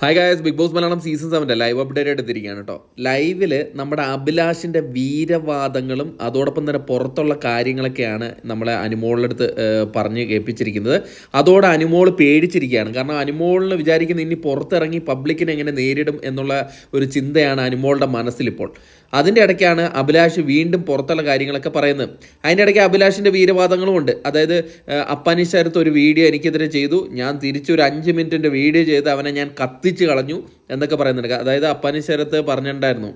Hi guys, Bigg Boss Malayalam season 7 live update എടുത്തിരിക്കുകയാണ് കേട്ടോ. ലൈവിൽ നമ്മുടെ അഭിലാഷിൻ്റെ വീരവാദങ്ങളും അതോടൊപ്പം തന്നെ പുറത്തുള്ള കാര്യങ്ങളൊക്കെയാണ് നമ്മളെ അനുമോളിനടുത്ത് പറഞ്ഞ് കേൾപ്പിച്ചിരിക്കുന്നത്. അതോടെ അനുമോൾ പേടിച്ചിരിക്കുകയാണ്. കാരണം അനുമോളിന് വിചാരിക്കുന്ന ഇനി പുറത്തിറങ്ങി പബ്ലിക്കിനെ എങ്ങനെ നേരിടും എന്നുള്ള ഒരു ചിന്തയാണ് അനുമോളുടെ മനസ്സിലിപ്പോൾ. അതിൻ്റെ ഇടയ്ക്കാണ് അഭിലാഷ് വീണ്ടും പുറത്തുള്ള കാര്യങ്ങളൊക്കെ പറയുന്നത്. അതിൻ്റെ ഇടയ്ക്ക് അഭിലാഷിൻ്റെ വീരവാദങ്ങളും ഉണ്ട്. അതായത് അപ്പാനിശരത്ത് ഒരു വീഡിയോ എനിക്കെതിരെ ചെയ്തു, ഞാൻ തിരിച്ചൊരു 5 മിനിറ്റിൻ്റെ വീഡിയോ ചെയ്ത് അവനെ ഞാൻ കത്തിച്ച് കളഞ്ഞു എന്നൊക്കെ പറയുന്നുണ്ട്. അതായത് അപ്പാനിശരത്ത് പറഞ്ഞിട്ടുണ്ടായിരുന്നു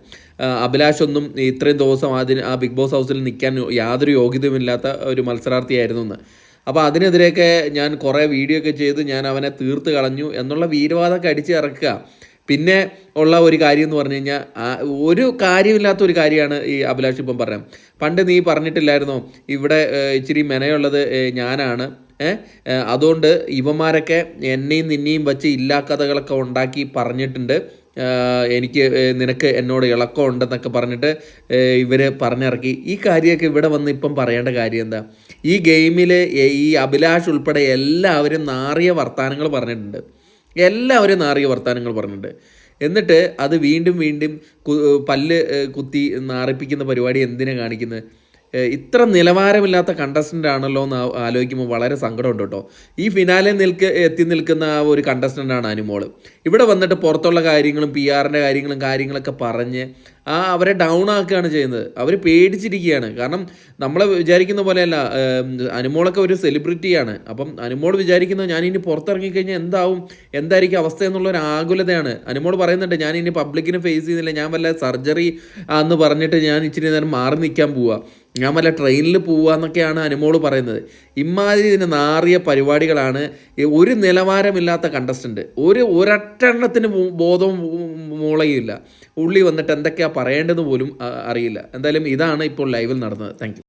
അഭിലാഷൊന്നും ഇത്രയും ദിവസം ആ ബിഗ് ബോസ് ഹൗസിൽ നിൽക്കാൻ യാതൊരു യോഗ്യതയുമില്ലാത്ത ഒരു മത്സരാർത്ഥിയായിരുന്നു എന്ന്. അപ്പോൾ അതിനെതിരെയൊക്കെ ഞാൻ കുറേ വീഡിയോ ഒക്കെ ചെയ്ത് ഞാൻ അവനെ തീർത്ത് കളഞ്ഞു എന്നുള്ള വീരവാദമൊക്കെ അടിച്ച് ഇറക്കുക. പിന്നെ ഉള്ള ഒരു കാര്യം എന്ന് പറഞ്ഞു കഴിഞ്ഞാൽ ഒരു കാര്യമില്ലാത്ത ഒരു കാര്യമാണ് ഈ അഭിലാഷ് ഇപ്പം പറയാം. പണ്ട് നീ പറഞ്ഞിട്ടില്ലായിരുന്നോ ഇവിടെ ഇച്ചിരി മെനയുള്ളത് ഞാനാണ്, അതുകൊണ്ട് ഇവന്മാരൊക്കെ എന്നെയും നിന്നെയും വച്ച് ഇല്ലാക്കഥകളൊക്കെ ഉണ്ടാക്കി പറഞ്ഞിട്ടുണ്ട്, നിനക്ക് എന്നോട് ഇളക്കം ഉണ്ടെന്നൊക്കെ പറഞ്ഞിട്ട് ഇവർ പറഞ്ഞിറക്കി. ഈ കാര്യമൊക്കെ ഇവിടെ വന്ന് ഇപ്പം പറയേണ്ട കാര്യം എന്താ? ഈ ഗെയിമിൽ ഈ അഭിലാഷ് ഉൾപ്പെടെ എല്ലാവരും നാറിയ വർത്തമാനങ്ങൾ പറഞ്ഞിട്ടുണ്ട്. എല്ലാവരും നാറിയ വർത്തമാനങ്ങൾ പറഞ്ഞിട്ടുണ്ട്. എന്നിട്ട് അത് വീണ്ടും വീണ്ടും പല്ല് കുത്തി നാറിപ്പിക്കുന്ന പരിപാടി എന്തിനാണ് കാണിക്കുന്നത്? ഇത്ര നിലവാരമില്ലാത്ത കണ്ടസ്റ്റൻ്റ് ആണല്ലോ എന്ന് ആലോചിക്കുമ്പോൾ വളരെ സങ്കടമുണ്ട് കേട്ടോ. ഈ ഫിനാലെ എത്തി നിൽക്കുന്ന ആ ഒരു കണ്ടസ്റ്റൻ്റാണ് അനുമോൾ. ഇവിടെ വന്നിട്ട് പുറത്തുള്ള കാര്യങ്ങളും PR-ൻ്റെ കാര്യങ്ങളൊക്കെ പറഞ്ഞ് അവരെ ഡൗൺ ആക്കുകയാണ് ചെയ്യുന്നത്. അവർ പേടിച്ചിരിക്കുകയാണ്. കാരണം നമ്മൾ വിചാരിക്കുന്ന പോലെയല്ല, അനുമോളൊക്കെ ഒരു സെലിബ്രിറ്റിയാണ്. അപ്പം അനുമോൾ വിചാരിക്കുന്നത് ഞാനിനി പുറത്തിറങ്ങിക്കഴിഞ്ഞാൽ എന്തായിരിക്കും അവസ്ഥ എന്നുള്ളൊരു ആകുലതയാണ്. അനുമോൾ പറയുന്നുണ്ട് ഞാനിനി പബ്ലിക്കിനെ ഫേസ് ചെയ്യുന്നില്ല, ഞാൻ വല്ല സർജറി എന്ന് പറഞ്ഞിട്ട് ഞാൻ ഇച്ചിരി നേരം മാറി നിൽക്കാൻ പോവുക, ഞാൻ വല്ല ട്രെയിനിൽ പോവുക എന്നൊക്കെയാണ് അനുമോൾ പറയുന്നത്. ഇമാതിരി ഇതിന് നാറിയ പരിപാടികളാണ്. ഒരു നിലവാരമില്ലാത്ത കണ്ടസ്റ്റൻ്റ്, ഒരൊറ്റെണ്ണത്തിന് ബോധവും മൂളയില്ല. ഉള്ളി വന്നിട്ട് എന്തൊക്കെയാണ് പറയേണ്ടതെന്ന് പോലും അറിയില്ല. എന്തായാലും ഇതാണ് ഇപ്പോൾ ലൈവിൽ നടന്നത്. Thank you.